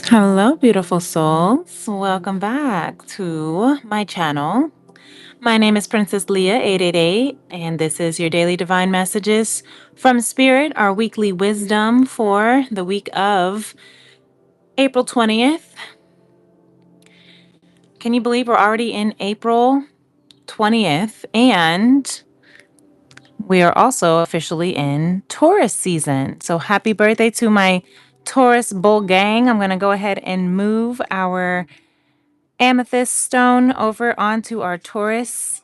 Hello, beautiful souls. Welcome back to my channel. My name is Princess Leah 888, and this is your daily divine messages from Spirit, our weekly wisdom for the week of April 20th. Can you believe we're already in April 20th? And we are also officially in Taurus season. So happy birthday to my Taurus bull gang. I'm going to go ahead and move our amethyst stone over onto our Taurus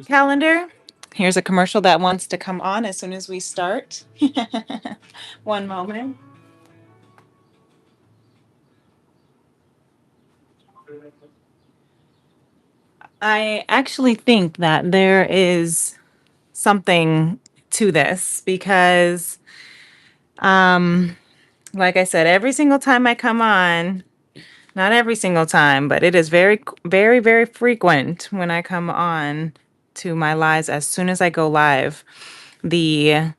calendar. Here's a commercial that wants to come on as soon as we start. One moment. I actually think that there is something to this because, like I said, every single time I come on, not every single time, but it is very, very, very frequent when I come on to my lives. As soon as I go live, the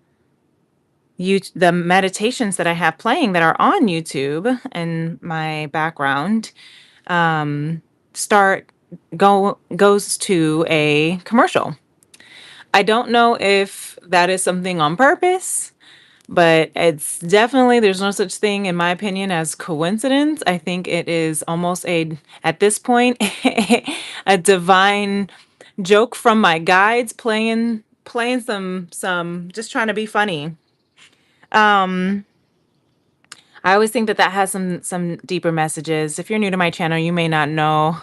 the meditations that I have playing that are on YouTube in my background start goes to a commercial. I don't know if that is something on purpose, but it's definitely, there's no such thing in my opinion as coincidence. I think it is almost at this point a divine joke from my guides playing some just trying to be funny. I always think that that has some deeper messages. If you're new to my channel, you may not know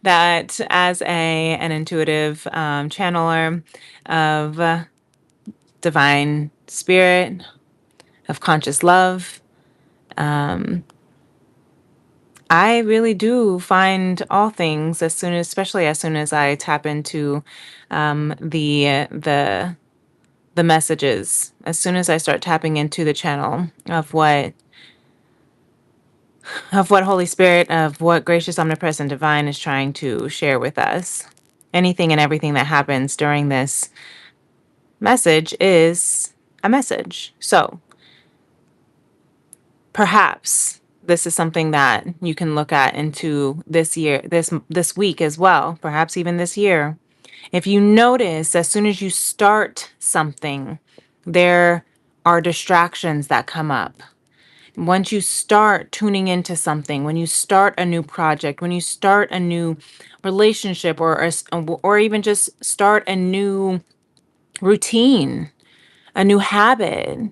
that as an intuitive channeler of divine spirit, of conscious love, I really do find all things especially as soon as I tap into the messages. As soon as I start tapping into the channel of what Holy Spirit, of what gracious, omnipresent, divine is trying to share with us. Anything and everything that happens during this message is a message. So perhaps this is something that you can look at into this year, this week as well, perhaps even this year. If you notice, as soon as you start something, there are distractions that come up. Once you start tuning into something, when you start a new project, when you start a new relationship or even just start a new routine, a new habit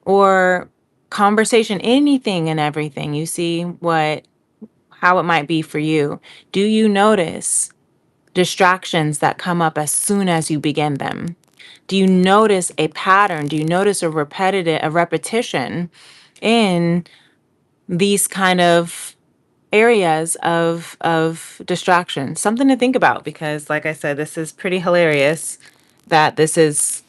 or conversation, anything and everything, you see how it might be for you. Do you notice distractions that come up as soon as you begin them? Do you notice a pattern? Do you notice a repetition in these kind of areas of distraction? Something to think about, because like I said, this is pretty hilarious that this is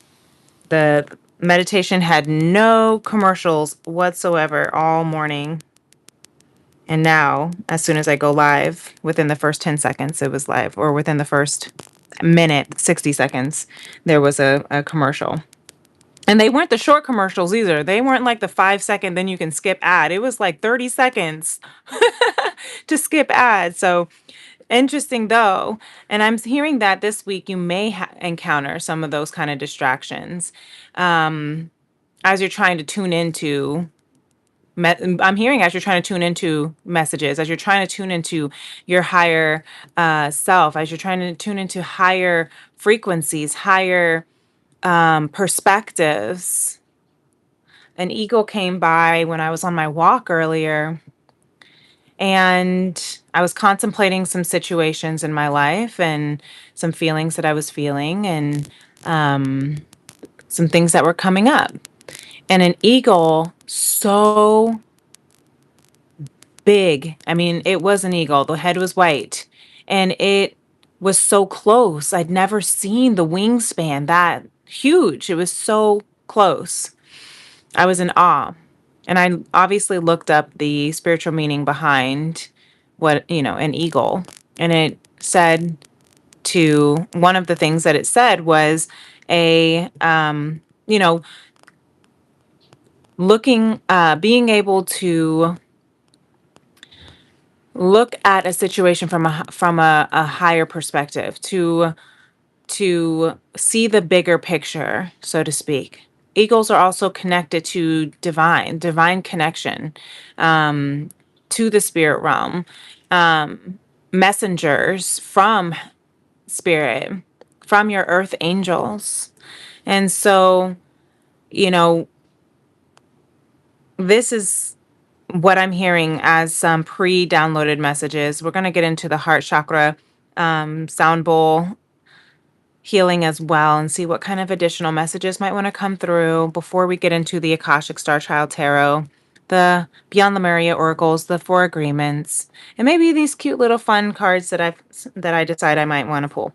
the meditation had no commercials whatsoever all morning. And now, as soon as I go live, within the first 10 seconds, it was live, or within the first minute, 60 seconds, there was a commercial. And they weren't the short commercials either. They weren't like the 5 second, then you can skip ad. It was like 30 seconds to skip ad. So interesting though. And I'm hearing that this week you may encounter some of those kind of distractions as you're trying to tune into. I'm hearing as you're trying to tune into messages, as you're trying to tune into your higher self, as you're trying to tune into higher frequencies, higher perspectives. An eagle came by when I was on my walk earlier, and I was contemplating some situations in my life and some feelings that I was feeling, and some things that were coming up. And an eagle, so big. I mean, it was an eagle. The head was white, and it was so close. I'd never seen the wingspan that huge. It was so close. I was in awe. And I obviously looked up the spiritual meaning behind an eagle. And it said one of the things that it said was a, you know, being able to look at a situation from a higher perspective, to see the bigger picture, so to speak. Eagles are also connected to divine connection, um, to the spirit realm, um, messengers from spirit, from your earth angels. And so, you know, this is what I'm hearing as some pre-downloaded messages. We're going to get into the heart chakra sound bowl healing as well and see what kind of additional messages might want to come through before we get into the Akashic Star Child Tarot, the Beyond Lemuria Oracles, the Four Agreements, and maybe these cute little fun cards that I decide I might want to pull.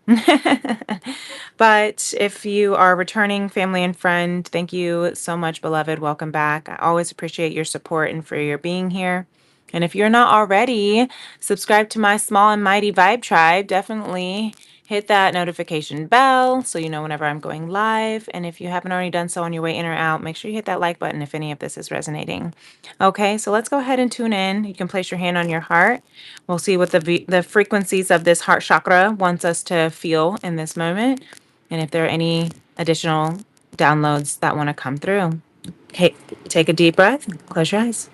But if you are returning family and friend, thank you so much, beloved. Welcome back. I always appreciate your support and for your being here. And if you're not already, subscribe to my small and mighty vibe tribe. Definitely hit that notification bell so you know whenever I'm going live. And if you haven't already done so on your way in or out, make sure you hit that like button if any of this is resonating. Okay, so let's go ahead and tune in. You can place your hand on your heart. We'll see what the frequencies of this heart chakra wants us to feel in this moment, and if there are any additional downloads that want to come through. Okay, take a deep breath. Close your eyes.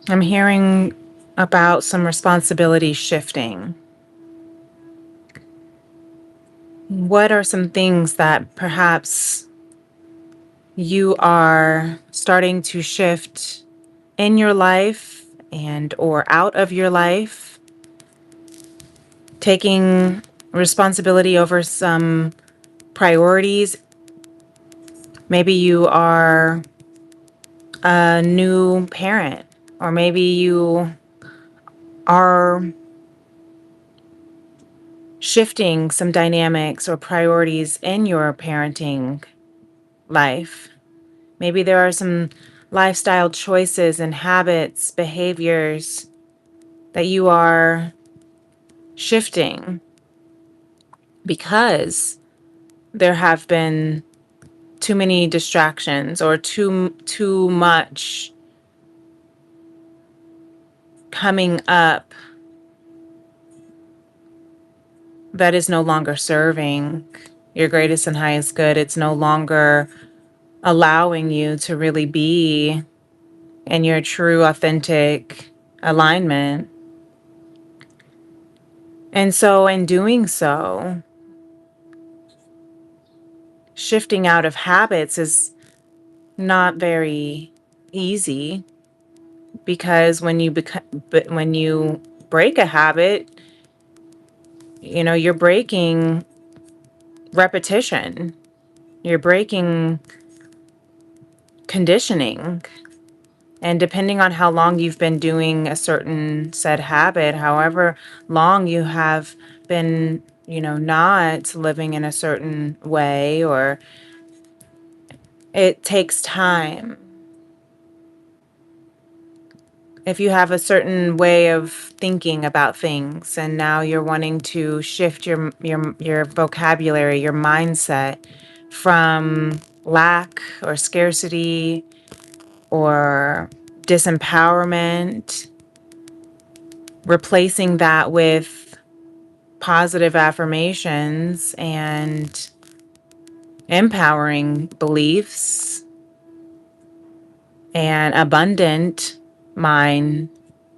I'm hearing about some responsibility shifting. What are some things that perhaps you are starting to shift in your life and or out of your life, taking responsibility over some priorities? Maybe you are a new parent, or maybe you are shifting some dynamics or priorities in your parenting life. Maybe there are some lifestyle choices and habits, behaviors that you are shifting because there have been too many distractions or too much coming up that is no longer serving your greatest and highest good. It's no longer allowing you to really be in your true, authentic alignment. And so, in doing so, shifting out of habits is not very easy, because when you break a habit, you're breaking repetition. You're breaking conditioning. And depending on how long you've been doing a certain said habit, however long you have been, not living in a certain way, or it takes time. If you have a certain way of thinking about things and now you're wanting to shift your vocabulary, your mindset from lack or scarcity or disempowerment, replacing that with positive affirmations and empowering beliefs and abundant mind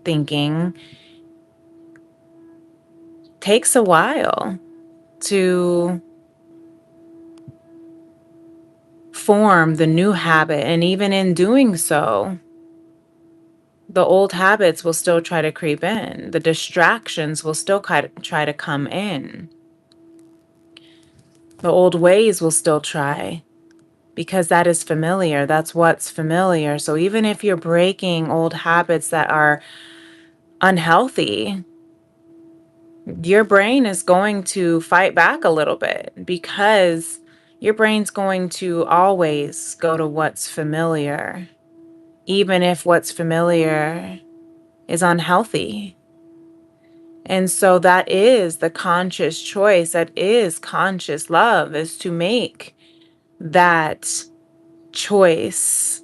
thinking, takes a while to form the new habit. And even in doing so, the old habits will still try to creep in. The distractions will still try to come in. The old ways will still try. because that is familiar. That's what's familiar. So even if you're breaking old habits that are unhealthy, your brain is going to fight back a little bit because your brain's going to always go to what's familiar, even if what's familiar is unhealthy. And so that is the conscious choice, that is conscious love, is to make that choice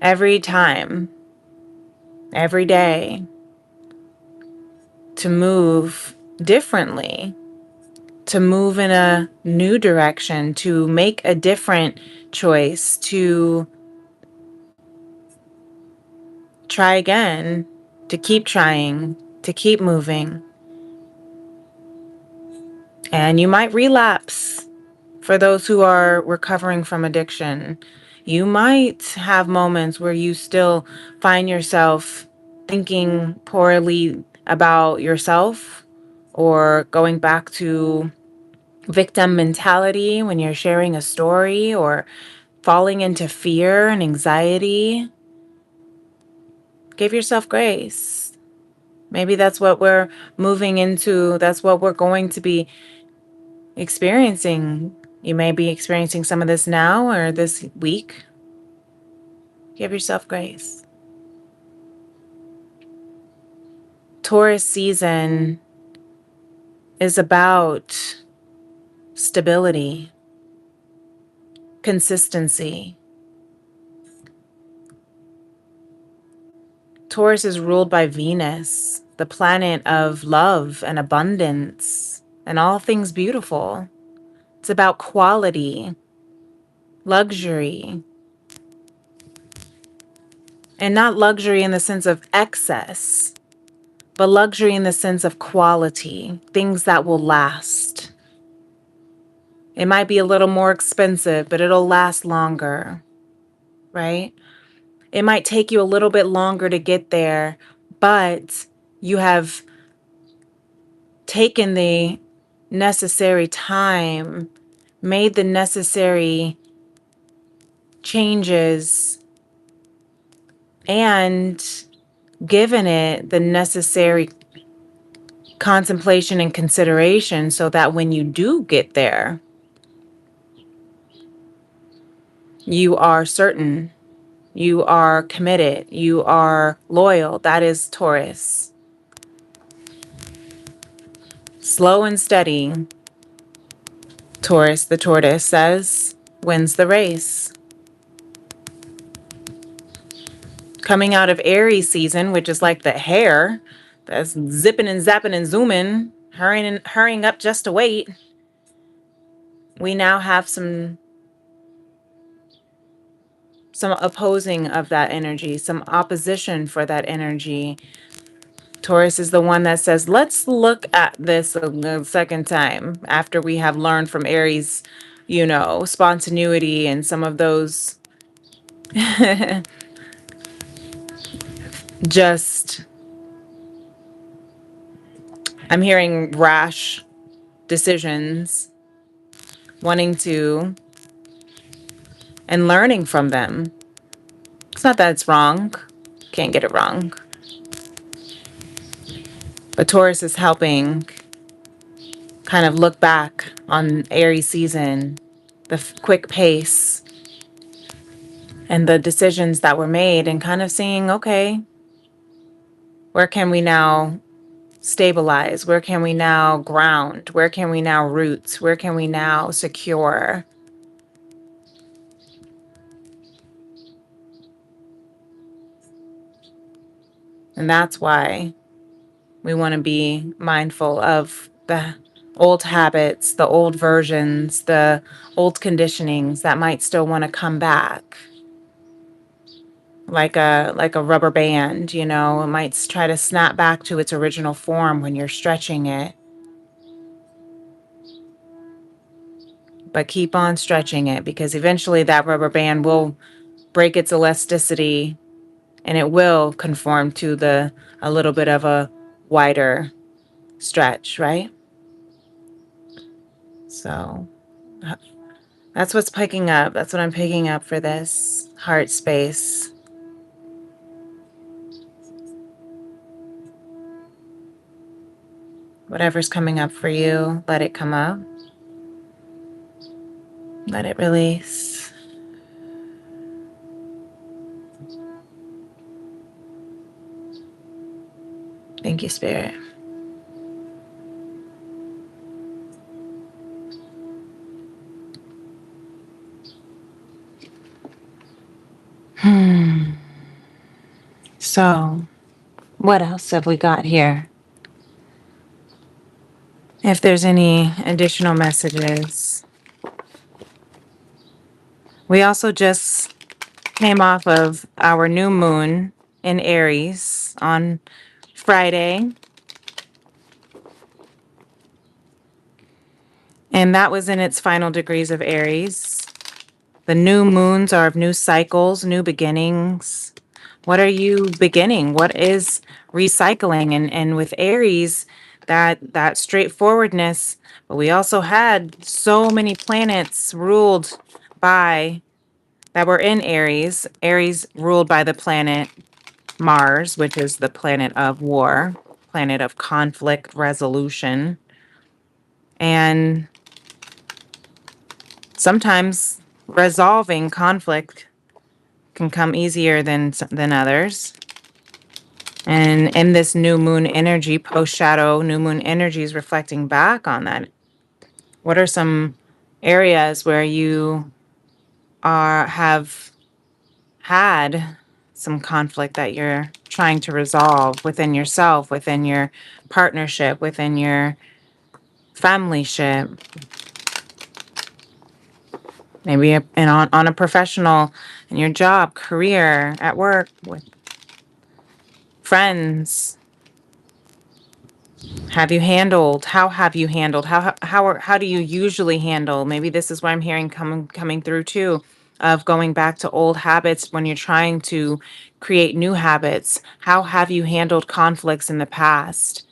every time, every day, to move differently, to move in a new direction, to make a different choice, to try again, to keep trying, to keep moving. And you might relapse. For those who are recovering from addiction, you might have moments where you still find yourself thinking poorly about yourself, or going back to victim mentality when you're sharing a story, or falling into fear and anxiety. Give yourself grace. Maybe that's what we're moving into. That's what we're going to be experiencing. You may be experiencing some of this now or this week. Give yourself grace. Taurus season is about stability, consistency. Taurus is ruled by Venus, the planet of love and abundance and all things beautiful. It's about quality, luxury, and not luxury in the sense of excess, but luxury in the sense of quality, things that will last. It might be a little more expensive, but it'll last longer, right? It might take you a little bit longer to get there, but you have taken the necessary time, made the necessary changes, and given it the necessary contemplation and consideration so that when you do get there, you are certain, you are committed, you are loyal. That is Taurus. Slow and steady, Taurus, the tortoise says, wins the race. Coming out of Aries season, which is like the hare that's zipping and zapping and zooming, hurrying up just to wait, we now have some opposing of that energy, some opposition for that energy. Taurus is the one that says, let's look at this a second time after we have learned from Aries, spontaneity and some of those just, I'm hearing rash decisions, wanting to, and learning from them. It's not that it's wrong. Can't get it wrong. But Taurus is helping kind of look back on Aries season, the quick pace, and the decisions that were made, and kind of seeing, okay, where can we now stabilize? Where can we now ground? Where can we now root? Where can we now secure? And that's why we want to be mindful of the old habits, the old versions, the old conditionings that might still want to come back. Like a rubber band, it might try to snap back to its original form when you're stretching it. But keep on stretching it, because eventually that rubber band will break its elasticity and it will conform to a little bit of a wider stretch, right? So That's what's picking up. That's what I'm picking up for this heart space. Whatever's coming up for you, let it come up. Let it release. Thank you, Spirit. So, what else have we got here? If there's any additional messages. We also just came off of our new moon in Aries on Friday. And that was in its final degrees of Aries. The new moons are of new cycles, new beginnings. What are you beginning? What is recycling? And with Aries, that straightforwardness, but we also had so many planets ruled by that were in Aries. Aries ruled by the planet Mars, which is the planet of war, planet of conflict resolution. And sometimes resolving conflict can come easier than others. And in this new moon energy, post shadow new moon energy is reflecting back on that. What are some areas where you have had some conflict that you're trying to resolve within yourself, within your partnership, within your familyship? Maybe on a professional, in your job, career, at work, with friends. Have you handled? How have you handled? How do you usually handle? Maybe this is what I'm hearing coming through too, of going back to old habits when you're trying to create new habits. How have you handled conflicts in the past?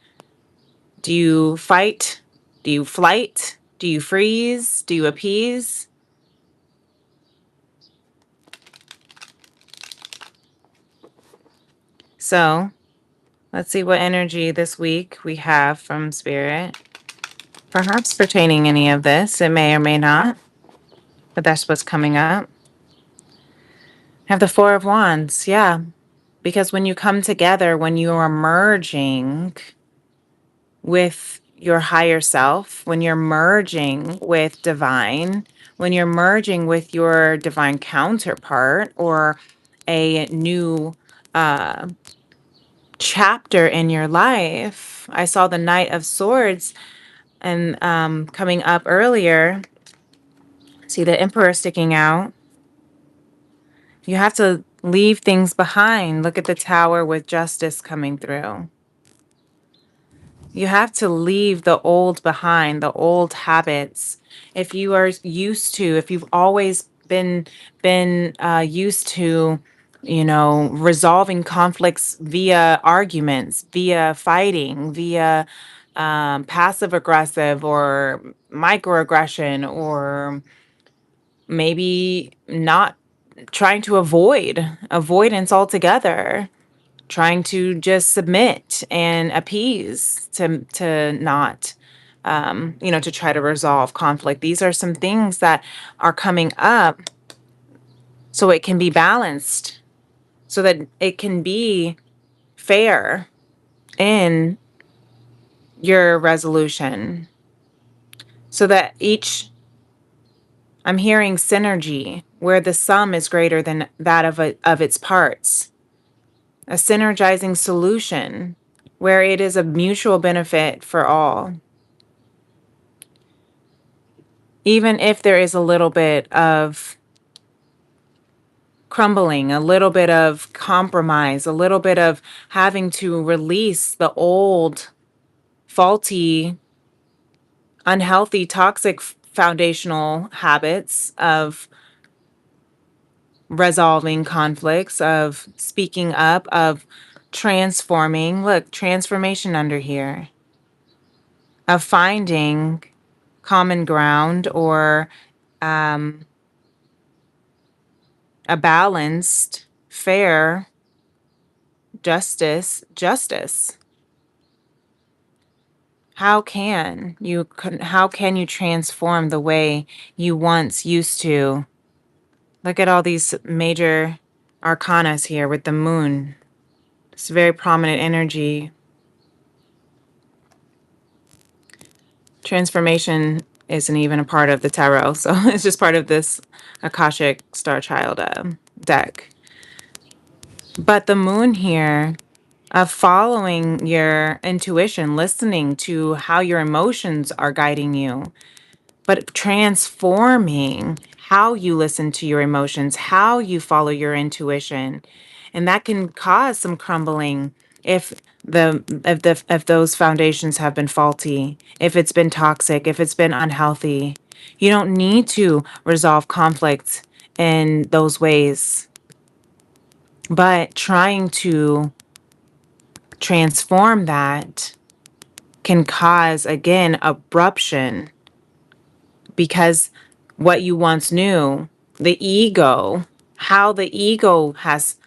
Do you fight? Do you flight? Do you freeze? Do you appease? So let's see what energy this week we have from Spirit. Perhaps pertaining any of this. It may or may not, but that's what's coming up. Have the Four of Wands, yeah. Because when you come together, when you are merging with your higher self, when you're merging with divine, when you're merging with your divine counterpart or a new chapter in your life. I saw the Knight of Swords and coming up earlier. See the Emperor sticking out. You have to leave things behind. Look at the Tower with Justice coming through. You have to leave the old behind, the old habits. If you are used to, if you've always been used to, resolving conflicts via arguments, via fighting, via passive aggressive or microaggression, or maybe not trying to avoidance altogether, trying to just submit and appease to not to try to resolve conflict. These are some things that are coming up so it can be balanced, so that it can be fair in your resolution, so that I'm hearing synergy where the sum is greater than that of its parts. A synergizing solution where it is a mutual benefit for all. Even if there is a little bit of crumbling, a little bit of compromise, a little bit of having to release the old, faulty, unhealthy, toxic foundational habits of resolving conflicts, of speaking up, of transforming. Look, transformation under here. Of finding common ground or um, a balanced, fair justice. How can you transform the way you once used to? Look at all these major arcanas here with the moon. It's very prominent energy. Transformation isn't even a part of the tarot, so it's just part of this Akashic Star Child deck. But the moon here, of following your intuition, listening to how your emotions are guiding you, but transforming how you listen to your emotions, how you follow your intuition. And that can cause some crumbling if if those foundations have been faulty, if it's been toxic, if it's been unhealthy. You don't need to resolve conflict in those ways, but trying to transform that can cause, again, abruption, because what you once knew, the ego, how the ego has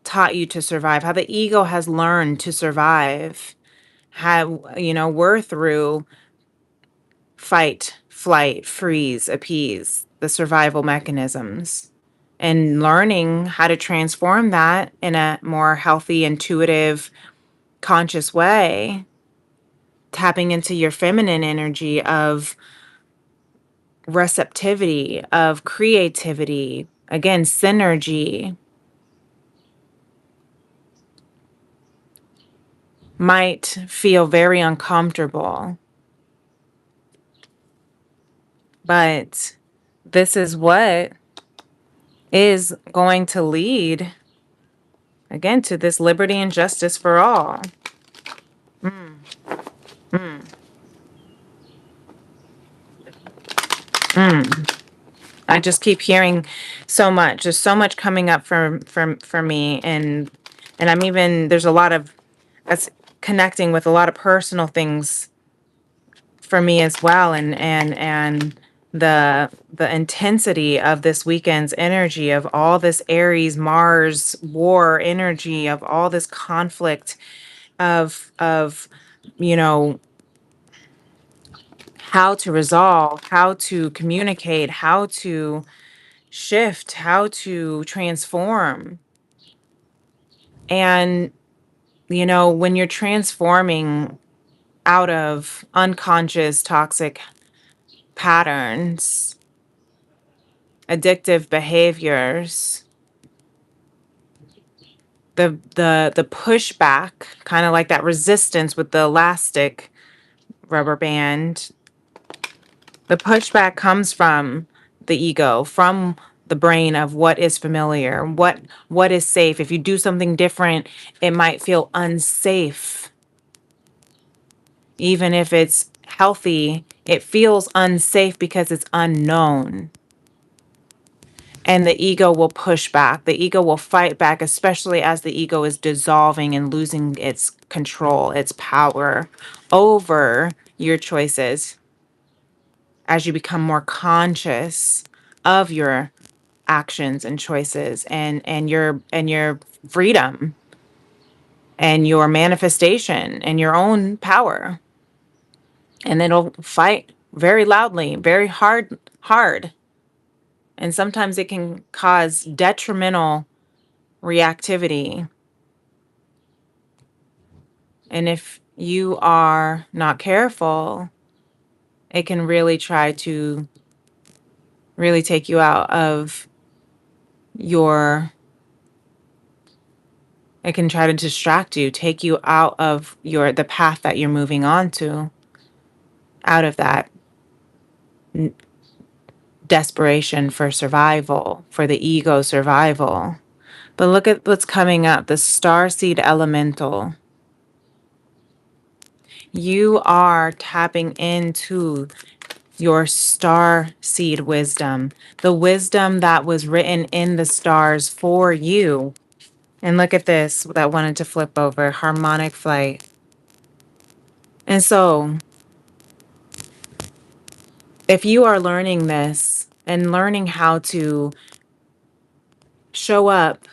taught you to survive, how the ego has learned to survive, how, we're through fight, flight, freeze, appease, the survival mechanisms. And learning how to transform that in a more healthy, intuitive, conscious way, tapping into your feminine energy of receptivity, of creativity, again, synergy, might feel very uncomfortable. But this is what is going to lead, again, to this liberty and justice for all. Mm, mm, mm. I just keep hearing so much. There's so much coming up for me, and I'm even, there's a lot of that's connecting with a lot of personal things for me as well, and the intensity of this weekend's energy, of all this Aries Mars war energy, of all this conflict, of you know how to resolve, how to communicate, how to shift, how to transform. And when you're transforming out of unconscious toxic patterns, addictive behaviors, the pushback, kind of like that resistance with the elastic rubber band, the pushback comes from the ego, from the brain of what is familiar, what is safe. If you do something different, it might feel unsafe. Even if it's healthy, it feels unsafe because it's unknown. And the ego will push back. The ego will fight back, especially as the ego is dissolving and losing its control, its power over your choices as you become more conscious of your actions and choices, and your freedom and your manifestation and your own power. And it'll fight very loudly, very hard. And sometimes it can cause detrimental reactivity. And if you are not careful, it can really try to really take you out of your, it can try to distract you, take you out of the path that you're moving on to, out of that desperation for survival, for the ego survival. But look at what's coming up, the starseed elemental. You are tapping into your star seed wisdom, the wisdom that was written in the stars for you. And look at this, that wanted to flip over, harmonic flight. And so, if you are learning this and learning how to show up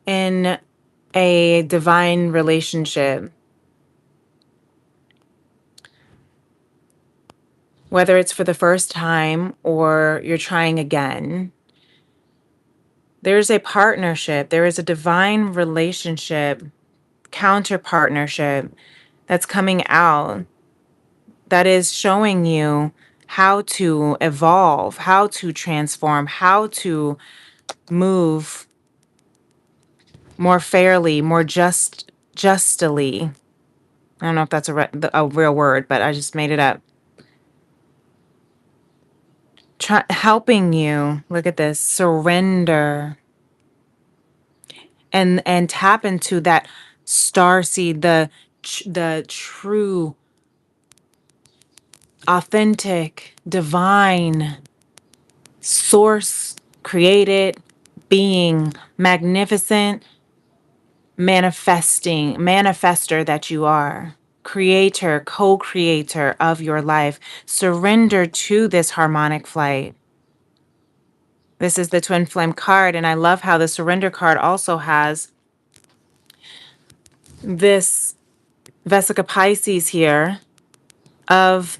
in a divine relationship, whether it's for the first time or you're trying again. There's a partnership, there is a divine relationship, counter partnership that's coming out that is showing you how to evolve, how to transform, how to move more fairly, more justly. I don't know if that's a real word, but I just made it up. Helping you, look at this, surrender and tap into that star seed, the true, authentic, divine source, created being, magnificent, manifester that you are, creator, co-creator of your life. Surrender to this harmonic flight. This is the twin flame card, and I love how the surrender card also has this Vesica Pisces here of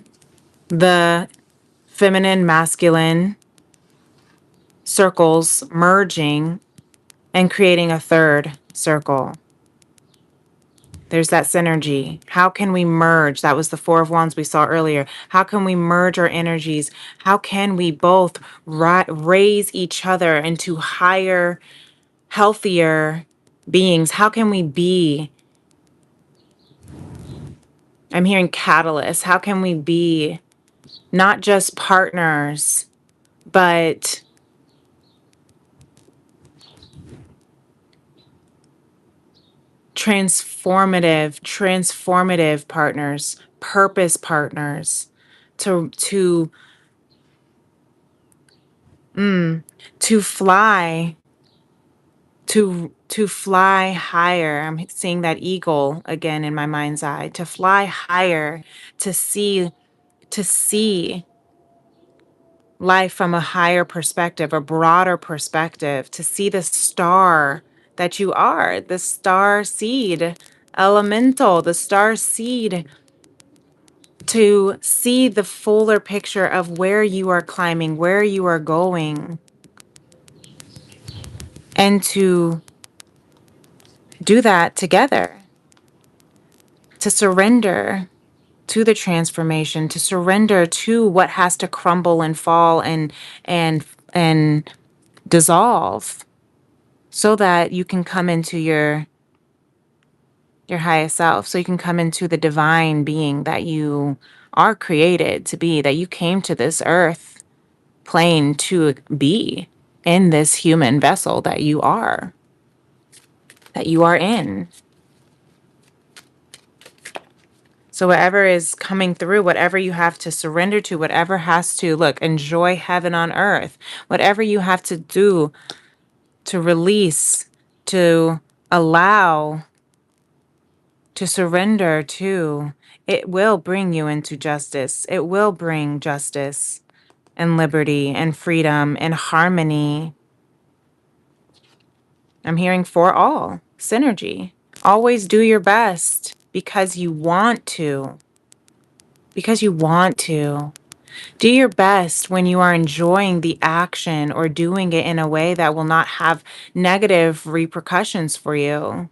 the feminine, masculine circles merging and creating a third circle. There's that synergy. How can we merge? That was the Four of Wands we saw earlier. How can we merge our energies? How can we both raise each other into higher, healthier beings? How can we be? I'm hearing catalysts. How can we be not just partners, but transformative partners, purpose partners, to to to fly to fly higher. I'm seeing that eagle again in my mind's eye. To fly higher, to see life from a higher perspective, a broader perspective, to see the star that you are, the star seed elemental, the star seed, to see the fuller picture of where you are climbing, where you are going, and to do that together, to surrender to the transformation, to surrender to what has to crumble and fall and dissolve, so that you can come into your highest self, so you can come into the divine being that you are created to be, that you came to this earth plane to be, in this human vessel that you are in. So whatever is coming through, whatever you have to surrender to, whatever has to, look, enjoy heaven on earth, whatever you have to do to release, to allow, to surrender to, it will bring you into justice. It will bring justice and liberty and freedom and harmony. I'm hearing for all, synergy. Always do your best because you want to. Because you want to. Do your best when you are enjoying the action or doing it in a way that will not have negative repercussions for you.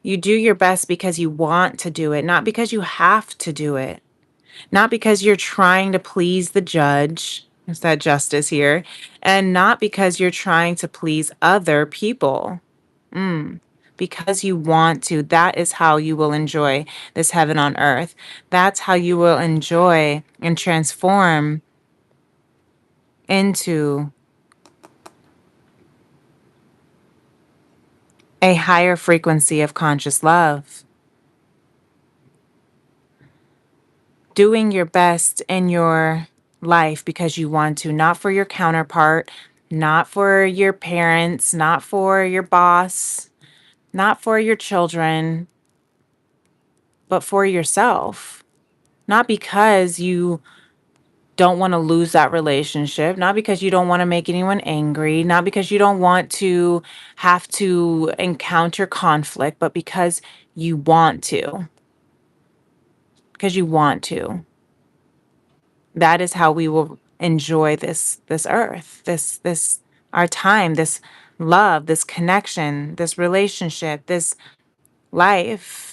You do your best because you want to do it, not because you have to do it, not because you're trying to please the judge. Is that justice here? And not because you're trying to please other people. Because you want to. That is how you will enjoy this heaven on earth. That's how you will enjoy and transform into a higher frequency of conscious love. Doing your best in your life because you want to, not for your counterpart, not for your parents, not for your boss, not for your children, but for yourself. Not because you don't want to lose that relationship, not because you don't want to make anyone angry, not because you don't want to have to encounter conflict, but because you want to. Because you want to. That is how we will enjoy this earth, this our time, this love, this connection, this relationship, this life.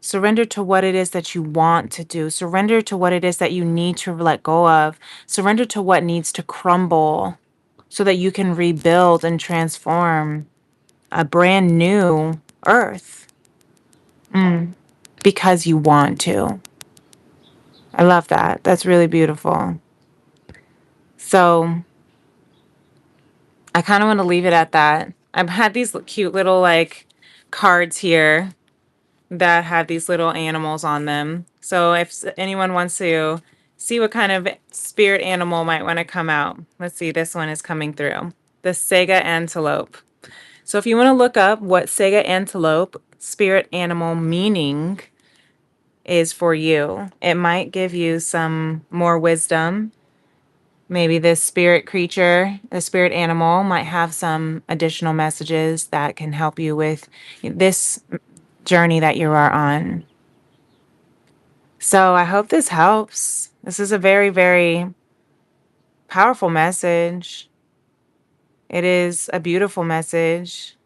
Surrender to what it is that you want to do. Surrender to what it is that you need to let go of. Surrender to what needs to crumble so that you can rebuild and transform a brand new earth. Because you want to. I love that. That's really beautiful. So I kind of want to leave it at that. I've had these cute little like cards here that have these little animals on them. So if anyone wants to see what kind of spirit animal might want to come out, let's see, this one is coming through. The Sega antelope. So if you want to look up what Sega antelope spirit animal meaning is for you, it might give you some more wisdom. Maybe this spirit creature, the spirit animal, might have some additional messages that can help you with this journey that you are on. So I hope this helps. This is a very, very powerful message. It is a beautiful message.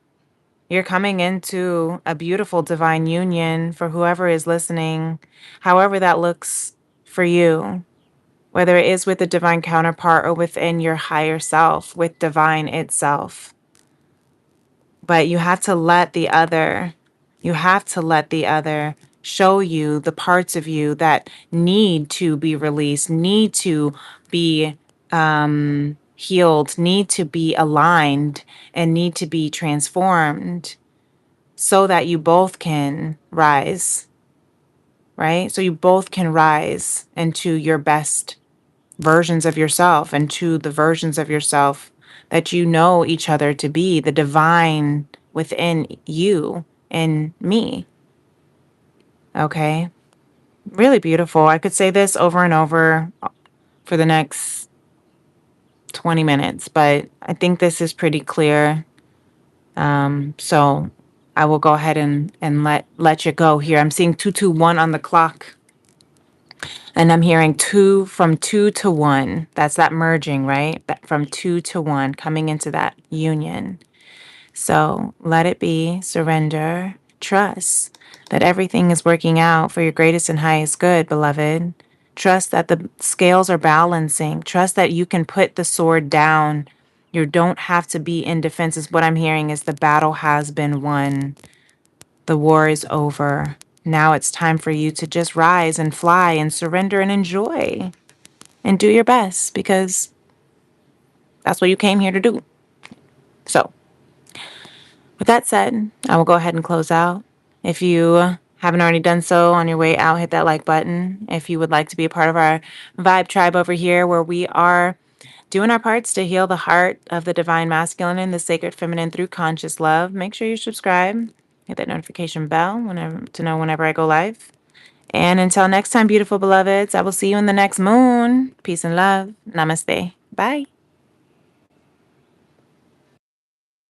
You're coming into a beautiful divine union for whoever is listening, however that looks for you, whether it is with a divine counterpart or within your higher self, with divine itself. But you have to let the other show you the parts of you that need to be released, need to be healed, need to be aligned, and need to be transformed so that you both can rise, right? So you both can rise into your best versions of yourself and to the versions of yourself that you know each other to be, the divine within you and me. Okay. Really beautiful. I could say this over and over for the next 20 minutes, but I think this is pretty clear. So I will go ahead and let you go here. I'm seeing 221 on the clock. And I'm hearing two from 2 to 1. That's that merging, right? That from 2 to 1, coming into that union. So let it be, surrender, trust that everything is working out for your greatest and highest good, beloved. Trust that the scales are balancing. Trust that you can put the sword down. You don't have to be in defense. Is what I'm hearing is the battle has been won. The war is over. Now it's time for you to just rise and fly and surrender and enjoy and do your best because that's what you came here to do. So, with that said, I will go ahead and close out. If you haven't already done so on your way out, hit that like button. If you would like to be a part of our vibe tribe over here, where we are doing our parts to heal the heart of the divine masculine and the sacred feminine through conscious love, make sure you subscribe. Hit that notification bell to know whenever I go live. And until next time, beautiful beloveds, I will see you in the next moon. Peace and love. Namaste. Bye.